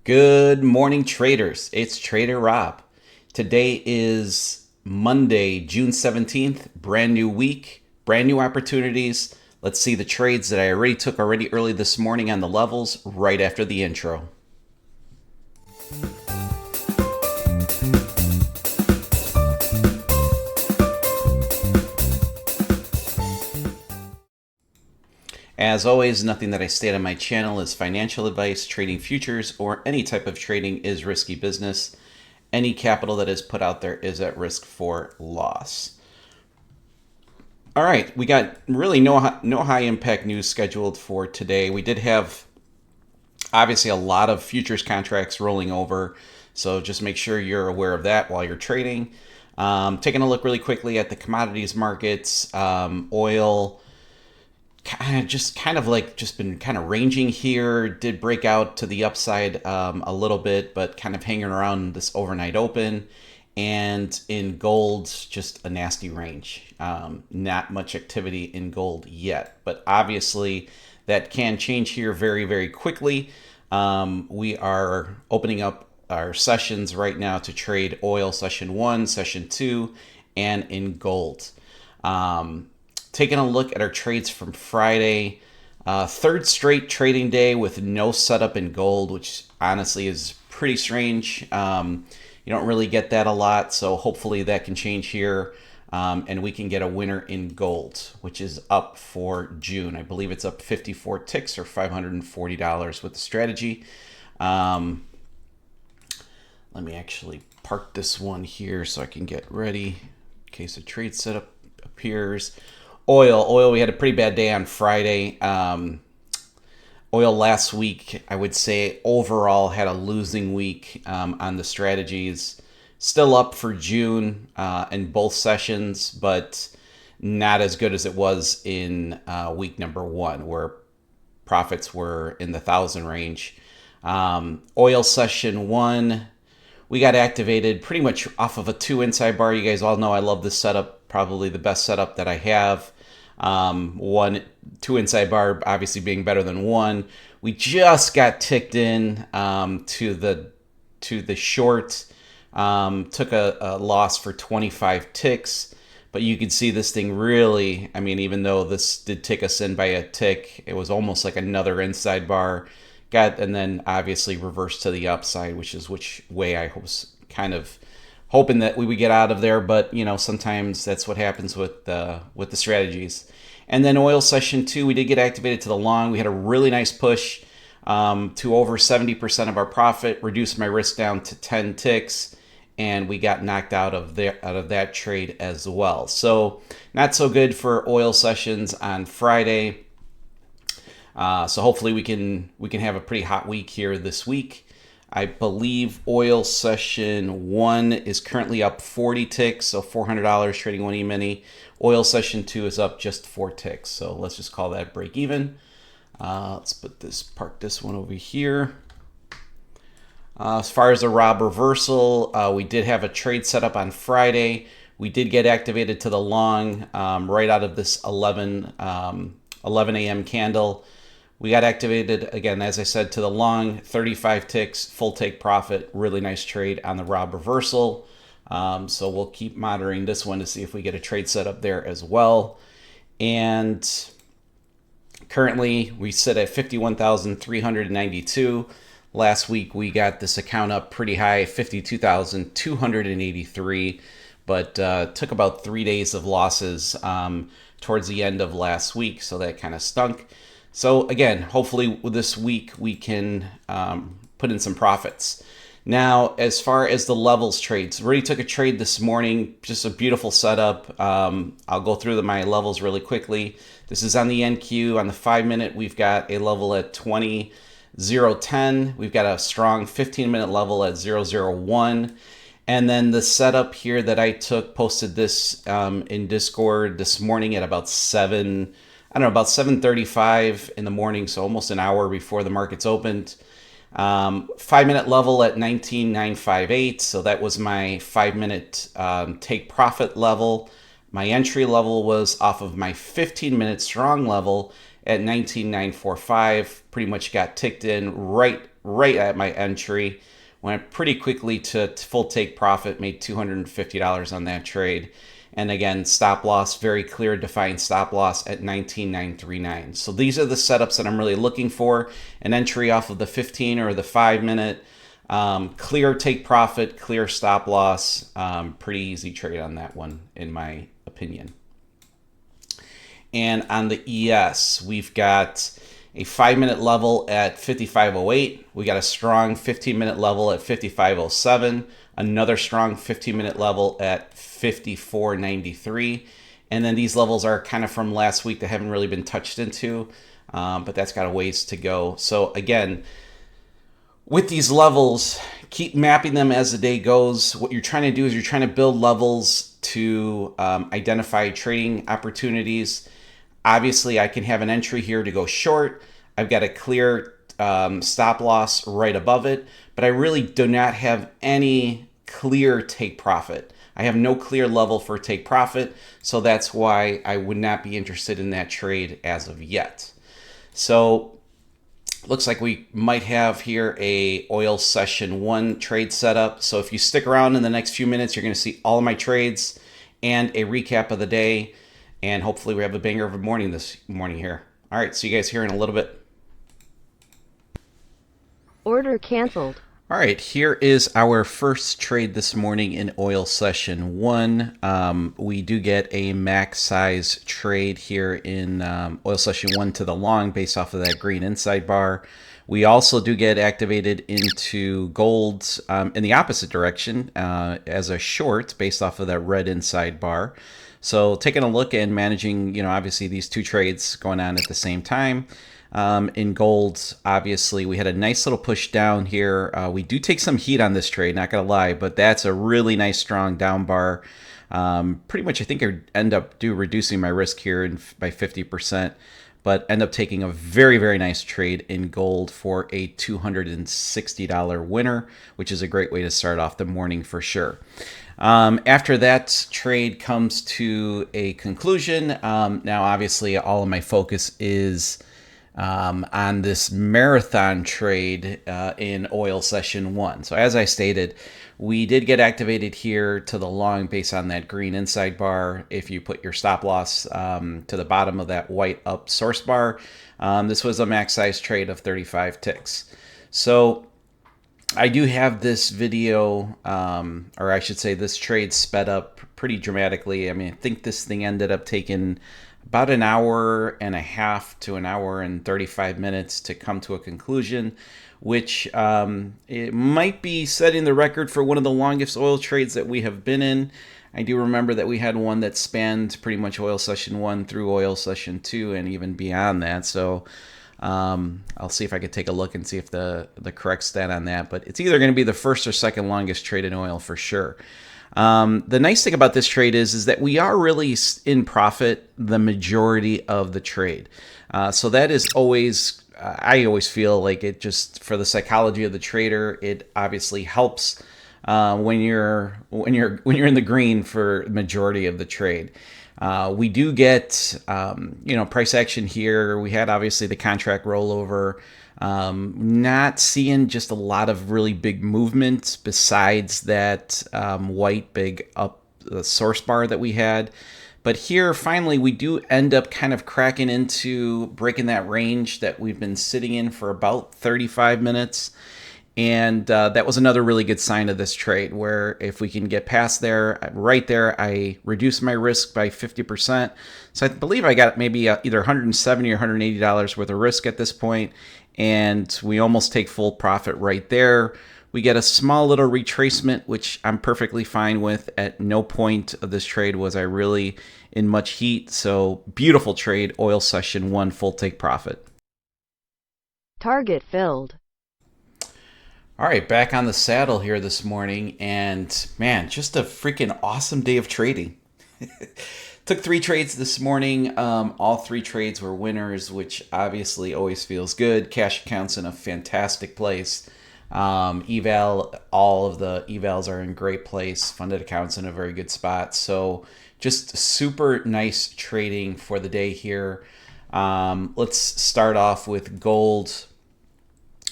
Good morning, traders. It's Trader Rob. Today is Monday, June 17th. Brand new week, brand new opportunities. Let's see the trades that I already took early this morning on the levels right after the intro. As always, nothing that I state on my channel is financial advice. Trading futures or any type of trading is risky business. Any capital that is put out there is at risk for loss. All right, we got really no high impact news scheduled for today. We did have obviously a lot of futures contracts rolling over, so just make sure you're aware of that while you're trading. Taking a look really quickly at the commodities markets, oil just been kind of ranging here. Did break out to the upside a little bit, but kind of hanging around this overnight open. And in gold, just a nasty range. Not much activity in gold yet, but obviously that can change here very, very quickly. We are opening up our sessions right now to trade oil session 1, session 2, and in gold. Taking a look at our trades from Friday, third straight trading day with no setup in gold, which honestly is pretty strange. You don't really get that a lot, so hopefully that can change here, and we can get a winner in gold, which is up for June. I believe it's up 54 ticks or $540 with the strategy. Let me actually park this one here so I can get ready in case a trade setup appears. Oil, we had a pretty bad day on Friday. Oil last week, I would say overall had a losing week on the strategies. Still up for June in both sessions, but not as good as it was in week number 1, where profits were in the 1,000 range. Oil session 1, we got activated pretty much off of a 2 inside bar. You guys all know I love this setup, probably the best setup that I have. 2 inside bar obviously being better than 1. We just got ticked in to the short. Took a loss for 25 ticks, but you can see this thing really, I mean, even though this did tick us in by a tick, it was almost like another inside bar. And then obviously reversed to the upside, which way I was kind of hoping that we would get out of there, but sometimes that's what happens with the strategies. And then oil session 2, we did get activated to the long. We had a really nice push to over 70% of our profit, reduced my risk down to 10 ticks, and we got knocked out of that trade as well. So not so good for oil sessions on Friday. So hopefully we can have a pretty hot week here this week. I believe oil session 1 is currently up 40 ticks, so $400 trading 1 E-mini. Oil session 2 is up just 4 ticks, so let's just call that break even. Let's park this one over here. As far as the Rob reversal, we did have a trade set up on Friday. We did get activated to the long right out of this 11 a.m. candle. We got activated, again, as I said, to the long, 35 ticks, full take profit. Really nice trade on the Rob reversal. So we'll keep monitoring this one to see if we get a trade set up there as well. And currently, we sit at 51,392. Last week, we got this account up pretty high, 52,283, but took about 3 days of losses towards the end of last week, so that kind of stunk. So again, hopefully this week we can put in some profits. Now, as far as the levels trades, already took a trade this morning, just a beautiful setup. I'll go through my levels really quickly. This is on the NQ. On the 5-minute, we've got a level at 20.010. We've got a strong 15-minute level at 0.001. And then the setup here that I took, posted this in Discord this morning at about 7:35 in the morning, so almost an hour before the markets opened. 5-minute level at 19,958, so that was my 5-minute take profit level. My entry level was off of my 15-minute strong level at 19,945. Pretty much got ticked in right right at my entry. Went pretty quickly to full take profit, made $250 on that trade. And again, stop loss, very clear defined stop loss at 19,939. So these are the setups that I'm really looking for. An entry off of the 15 or the 5-minute. Clear take profit, clear stop loss. Pretty easy trade on that one, in my opinion. And on the ES, we've got a 5-minute level at 55.08. We got a strong 15-minute level at 55.07. Another strong 15-minute level at 54.93. And then these levels are kind of from last week that haven't really been touched into, but that's got a ways to go. So again, with these levels, keep mapping them as the day goes. What you're trying to do is you're trying to build levels to identify trading opportunities. Obviously, I can have an entry here to go short. I've got a clear stop loss right above it, but I really do not have any clear take profit. I have no clear level for take profit, so that's why I would not be interested in that trade as of yet. So looks like we might have here a oil session 1 trade setup. So if you stick around in the next few minutes, you're going to see all of my trades and a recap of the day. And hopefully we have a banger of a morning this morning here. All right, see you guys here in a little bit. Order canceled. All right, here is our first trade this morning in oil session 1. We do get a max size trade here in oil session 1 to the long based off of that green inside bar. We also do get activated into gold in the opposite direction as a short based off of that red inside bar. So taking a look and managing, obviously these two trades going on at the same time. In gold, obviously, we had a nice little push down here. We do take some heat on this trade, not going to lie, but that's a really nice, strong down bar. Pretty much, I think I end up reducing my risk here by 50%, but end up taking a very, very nice trade in gold for a $260 winner, which is a great way to start off the morning for sure. After that trade comes to a conclusion, now obviously all of my focus is on this marathon trade in oil session 1. So as I stated, we did get activated here to the long based on that green inside bar. If you put your stop loss to the bottom of that white up source bar, this was a max size trade of 35 ticks. So I do have this video, or I should say this trade sped up pretty dramatically. I mean, I think this thing ended up taking about an hour and a half to an hour and 35 minutes to come to a conclusion, which it might be setting the record for one of the longest oil trades that we have been in. I do remember that we had one that spanned pretty much oil session 1 through oil session 2 and even beyond that. So I'll see if I could take a look and see if the correct stat on that, but it's either going to be the first or second longest trade in oil for sure. The nice thing about this trade is that we are really in profit the majority of the trade. So that is always, I always feel like it just, for the psychology of the trader, it obviously helps when you're in the green for the majority of the trade. We do get, price action here. We had obviously the contract rollover. Not seeing just a lot of really big movement besides that white big up source bar that we had. But here, finally, we do end up kind of cracking into breaking that range that we've been sitting in for about 35 minutes. And that was another really good sign of this trade, where if we can get past there, right there, I reduced my risk by 50%. So I believe I got maybe either $170 or $180 worth of risk at this point, and we almost take full profit right there. We get a small little retracement, which I'm perfectly fine with. At no point of this trade was I really in much heat. So beautiful trade, oil session 1, full take profit. Target filled. All right, back on the saddle here this morning, and man, just a freaking awesome day of trading. Took 3 trades this morning. All 3 trades were winners, which obviously always feels good. Cash accounts in a fantastic place. Eval, all of the evals are in great place. Funded accounts in a very good spot. So just super nice trading for the day here. Let's start off with gold.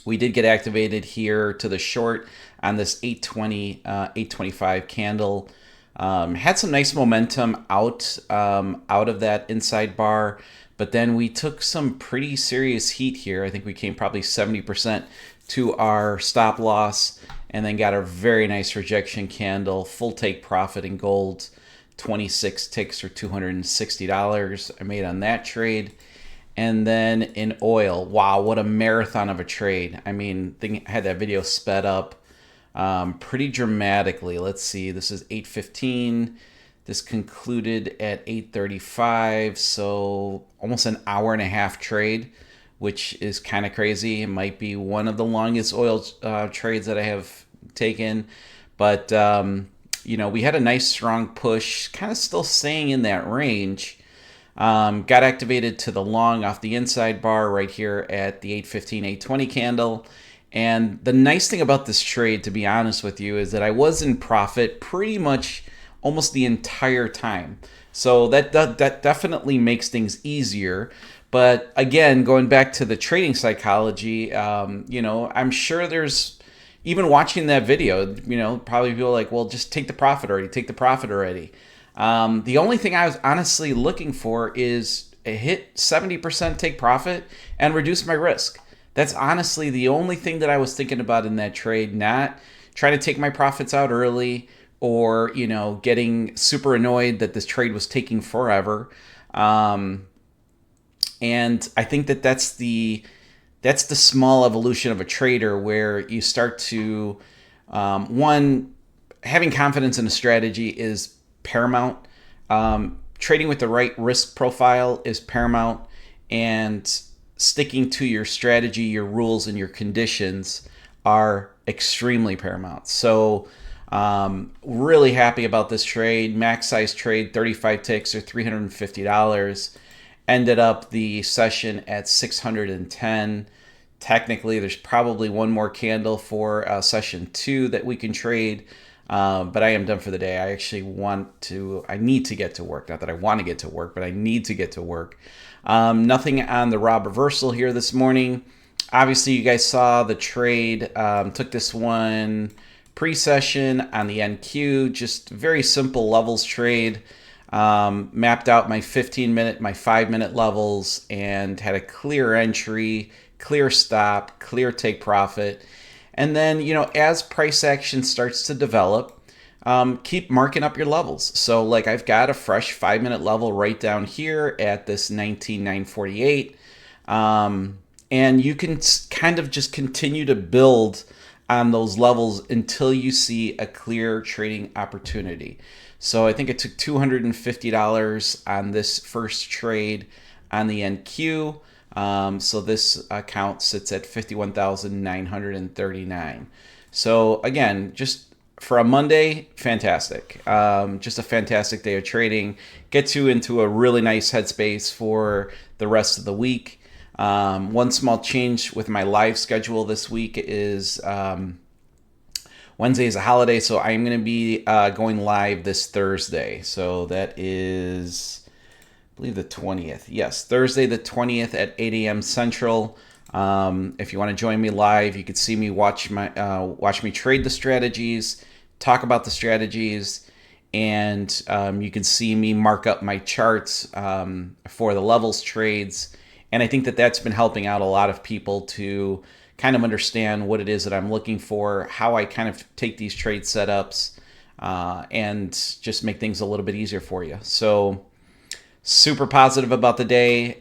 We did get activated here to the short on this 820, 825 candle. Had some nice momentum out of that inside bar, but then we took some pretty serious heat here. I think we came probably 70% to our stop loss, and then got a very nice rejection candle, full take profit in gold, 26 ticks or $260 I made on that trade. And then in oil, wow, what a marathon of a trade. I mean, I had that video sped up pretty dramatically. Let's see, this is 8:15. This concluded at 8:35, so almost an hour and a half trade, which is kind of crazy. It might be one of the longest oil trades that I have taken. But, we had a nice strong push, kind of still staying in that range. Got activated to the long off the inside bar right here at the 8:15, 8:20 candle. And the nice thing about this trade, to be honest with you, is that I was in profit pretty much almost the entire time. So that definitely makes things easier. But again, going back to the trading psychology, I'm sure there's, even watching that video, probably people like, well, just take the profit already, take the profit already. The only thing I was honestly looking for is a hit 70% take profit and reduce my risk. That's honestly the only thing that I was thinking about in that trade, not trying to take my profits out early or, getting super annoyed that this trade was taking forever. And I think that that's the small evolution of a trader, where you start to, one, having confidence in a strategy is paramount. Trading with the right risk profile is paramount, and sticking to your strategy, your rules, and your conditions are extremely paramount. So really happy about this trade. Max size trade, 35 ticks or $350. Ended up the session at 610. Technically, there's probably one more candle for session 2 that we can trade. But I am done for the day. I need to get to work. Not that I want to get to work, but I need to get to work. Nothing on the Rob reversal here this morning. Obviously, you guys saw the trade. Took this one pre-session on the NQ. Just very simple levels trade. Mapped out my 15-minute, my 5-minute levels, and had a clear entry, clear stop, clear take profit. And then, as price action starts to develop, keep marking up your levels. So like I've got a fresh 5-minute level right down here at this 19,948. And you can kind of just continue to build on those levels until you see a clear trading opportunity. So I think it took $250 on this first trade on the NQ. So this account sits at 51,939. So again, just for a Monday, fantastic. Just a fantastic day of trading. Gets you into a really nice headspace for the rest of the week. One small change with my live schedule this week is Wednesday is a holiday, so I'm going to be going live this Thursday. So that is, I believe, the 20th. Yes, Thursday the 20th at 8 a.m. Central. If you want to join me live, you could see me watch me trade the strategies, talk about the strategies, and you can see me mark up my charts for the levels trades. And I think that that's been helping out a lot of people to kind of understand what it is that I'm looking for, how I kind of take these trade setups, and just make things a little bit easier for you. So super positive about the day.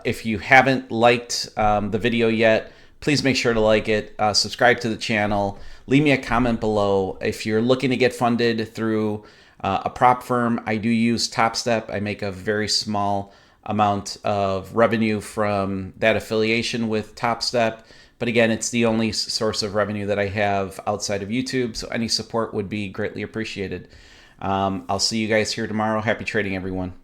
If you haven't liked the video yet, please make sure to like it, subscribe to the channel, leave me a comment below. If you're looking to get funded through a prop firm, I do use TopStep. I make a very small amount of revenue from that affiliation with TopStep. But again, it's the only source of revenue that I have outside of YouTube, so any support would be greatly appreciated. I'll see you guys here tomorrow. Happy trading, everyone.